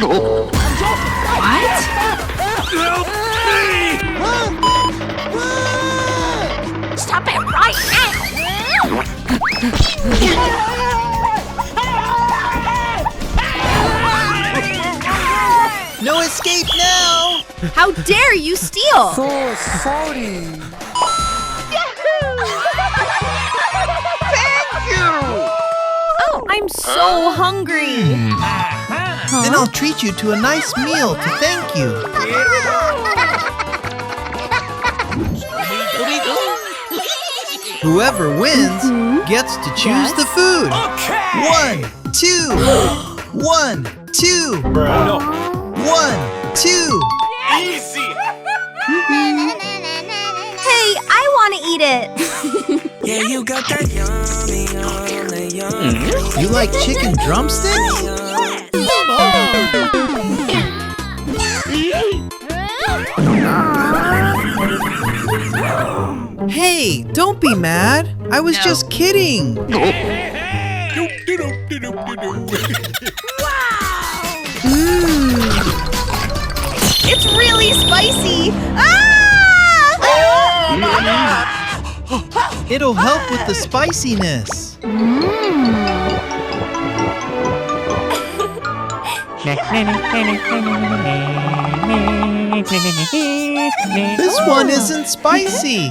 What? Help me! Stop it right now! No escape now! How dare you steal? So sorry. Oh, I'm so hungry. Then I'll treat you to a nice meal to thank you. Whoever wins gets to choose the food. Okay! 1, 2. 1, 2. No. 1, 2. Easy! Hey, I want to eat it. Yeah, you got that yummy, yummy. You like chicken drumsticks? Hey, don't be mad. I was just kidding. It's really spicy. It'll help with the spiciness. This one isn't spicy.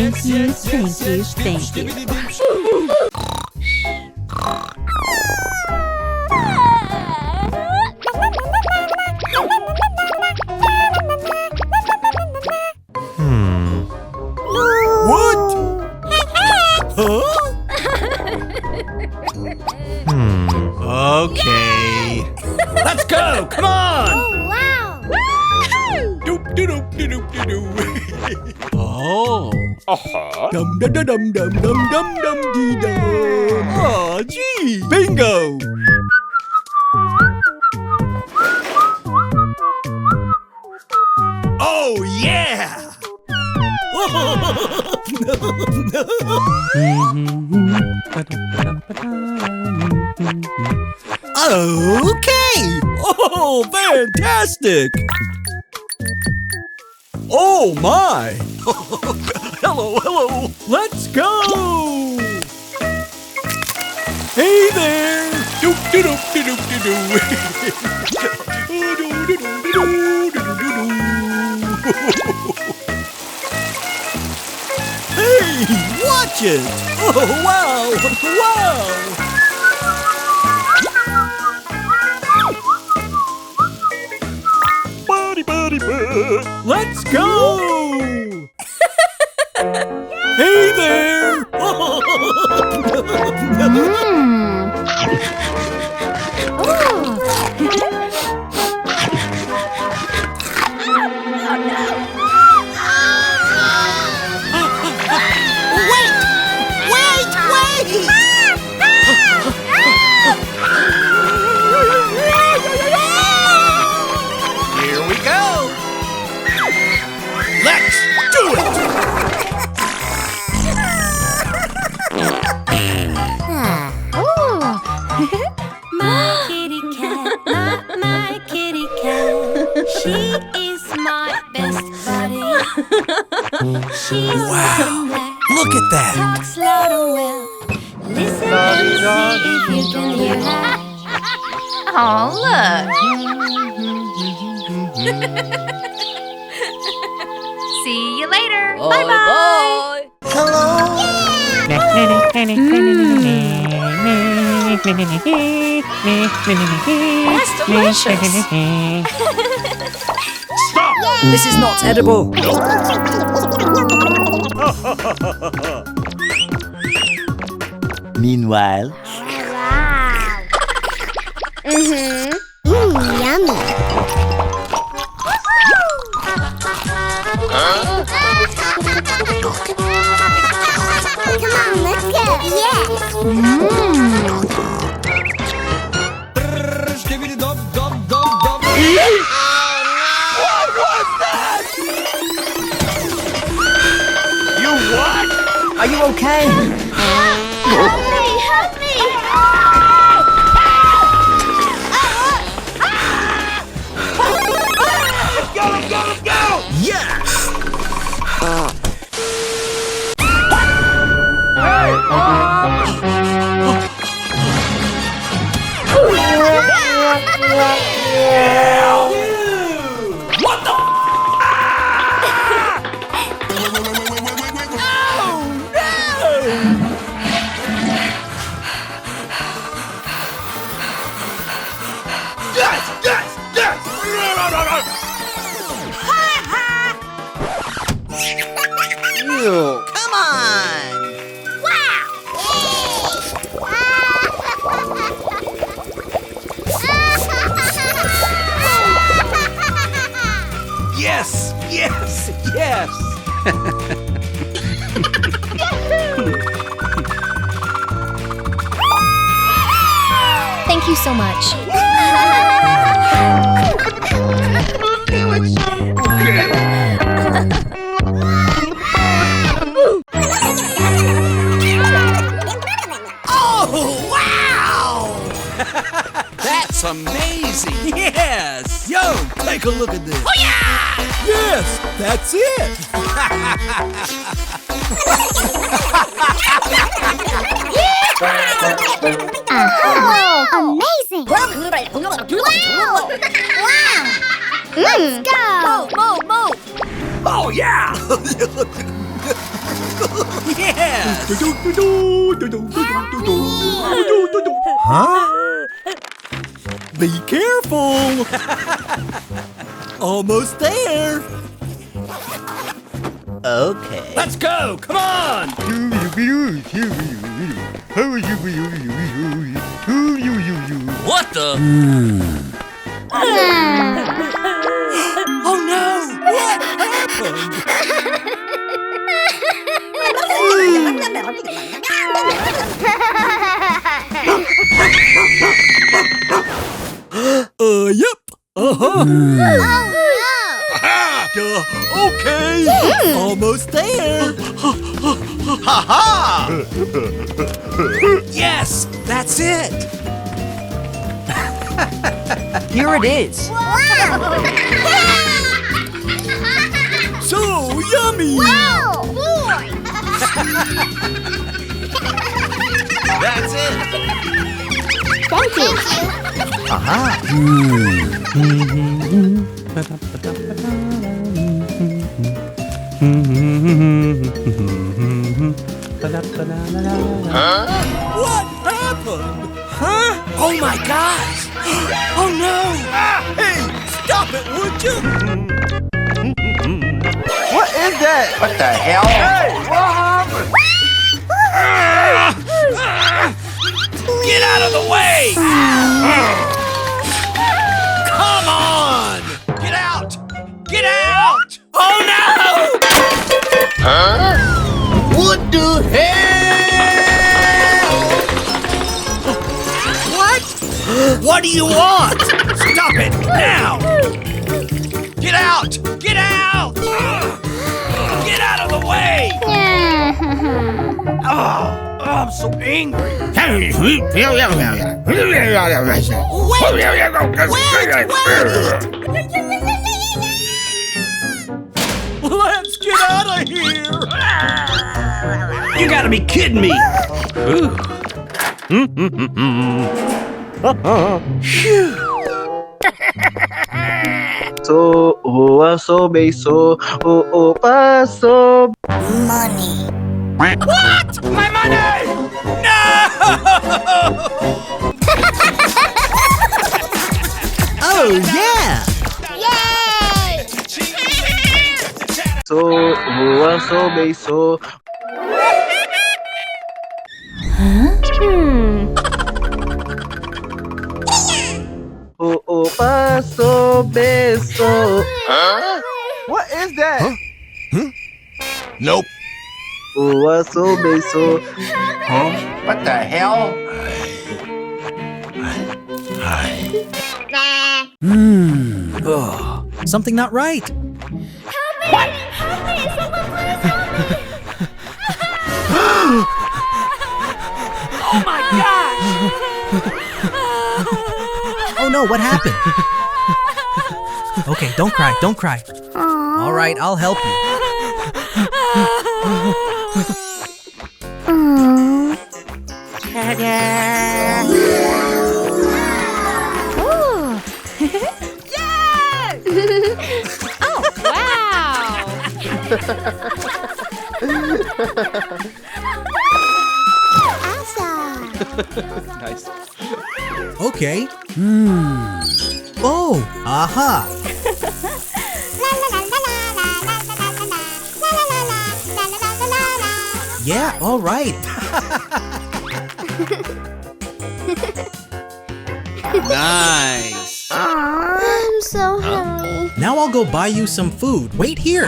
Thank you, thank you, thank you. What? Huh? Okay. Let's go! Come on! Oh, wow! Doop de doop de doop de doo. Oh. Dum dum dum dum dum dum dum dum dee dum. Aw, gee! Bingo! Oh yeah! Okay! Oh, fantastic! Oh my! Hello, hello! Let's go! Hey there! Doop de doop de doop de doo. Hey, watch it! Oh wow! Wow! Let's go! Hey there! Here we go! Let's do it! My kitty cat, my kitty cat. She is my best buddy. She's Wow. Look at that! talks loud and well. Listen and see if you can hear her. Oh, look. See you later. Bye-bye. That's delicious. Stop! This is not edible. Meanwhile, Wow. Yummy. Come on, let's go. Yes. What was that? You what? Are you okay? Help me! Help me! Let's go! Yes! What the? Yes! Ew. Come on! Yes! Thank you so much. Oh, wow! That's amazing! Yes! Yo, take a look at this. Oh, yeah! Yes, that's it! Amazing! Wow! Let's go! Move! Oh, yeah! Yes! Huh? Be careful! Almost there! Okay. Let's go! Come on! What the? Oh no! What happened? Yep. Oh Okay. Almost there. Ha-ha! Yes, that's it. Here it is. no! So yummy. Wow! Boy! That's it. Thank you. Aha. What happened? Huh? Oh my gosh! Oh no! Hey, stop it, would you? What is that? What the hell? Hey, what happened? Get out of the way! Come on! Get out! Get out! Oh no! What the hell? What? What do you want? Stop it now! Get out! Get out! Get out of the way! Oh, I'm so angry. Let's get out of here! You gotta be kidding me! So, so, beso, paso. Money. What? My money! No! Oh, yeah! Yay! So, beso. Paso, beso. What is that? Nope. So, beso. What the hell? Nah. Oh, something not right. Help me! Help me! Someone please help me! Oh my gosh! Oh no, what happened? Okay, don't cry, don't cry. All right, I'll help you. Oh, wow! Nice. Okay. Oh, aha. Yeah, all right. Nice. I'm so hungry. Now I'll go buy you some food. Wait here.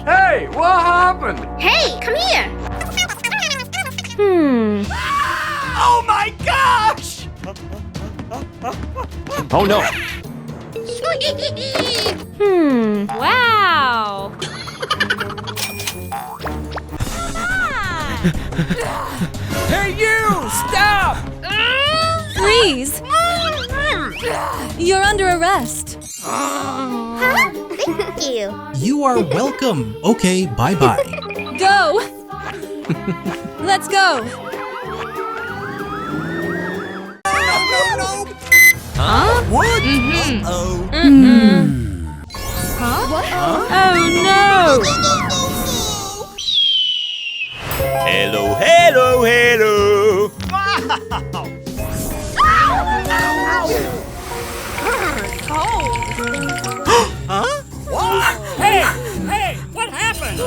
Hey, what happened? Hey, come here. Oh my gosh! Oh no. Wow! Hey you! Stop! Freeze! You're under arrest. Thank you. You are welcome. Okay, bye-bye. Go! Let's go! What? Oh Hello, hello, hello. Hey! Hey! What happened?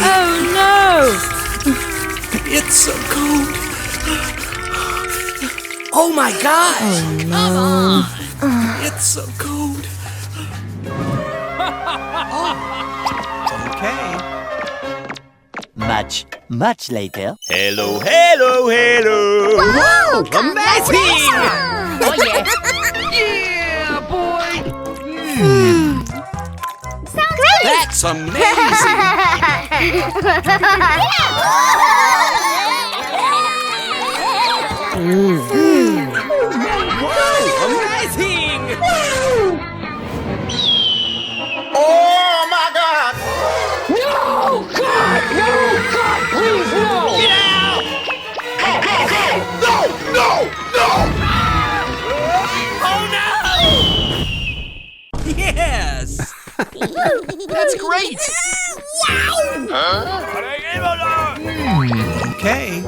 Oh no! It's so cold. Oh my gosh! It's so cold. Okay. Much later. Hello, hello, hello. Whoa! Amazing! Oh yeah! Yeah, boy! Sounds great! That's amazing! Whoa, amazing! Oh my God! Get out! No, no, no! Oh no! Yes! That's great! Okay.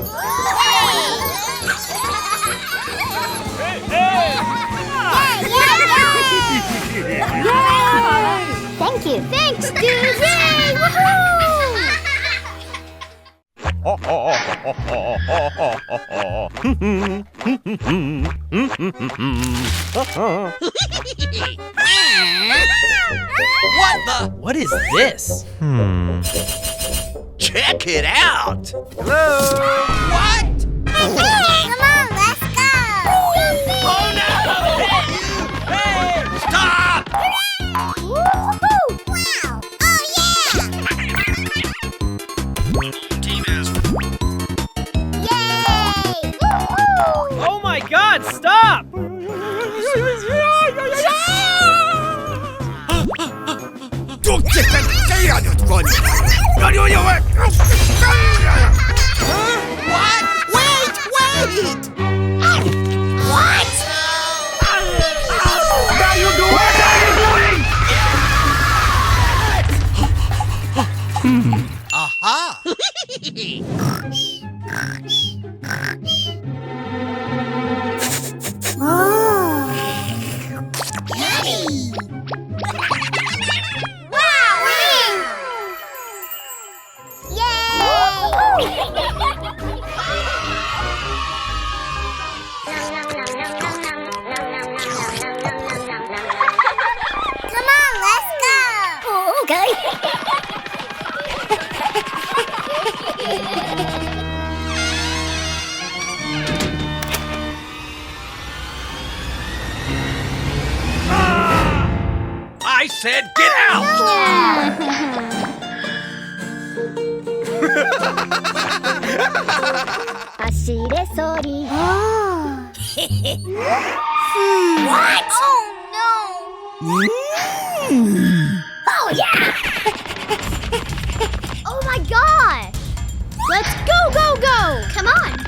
Thank you. Thanks, dude. Yay! Woohoo! What is this? Check it out. Hello. What? Come on, let's go. Oh no! Hey, stop! Woohoo! Wow! Oh yeah! Team is. Yay! Woohoo! Oh my God! Stop! What? Wait! What? Aha! Come on, let's go. Oh, okay. I said get out! What? Oh no! Oh yeah! Oh my god! Let's go, go, go! Come on!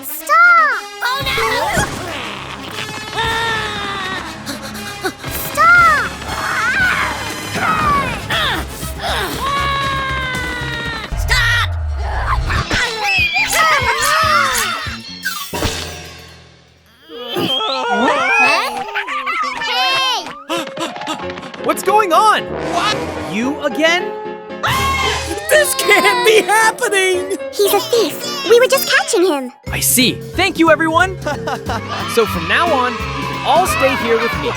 Stop! Oh no! Stop! Hey! What's going on? What? You again? This can't be happening! He's a thief. We were just catching him. I see. Thank you, everyone. So from now on, you can all stay here with me.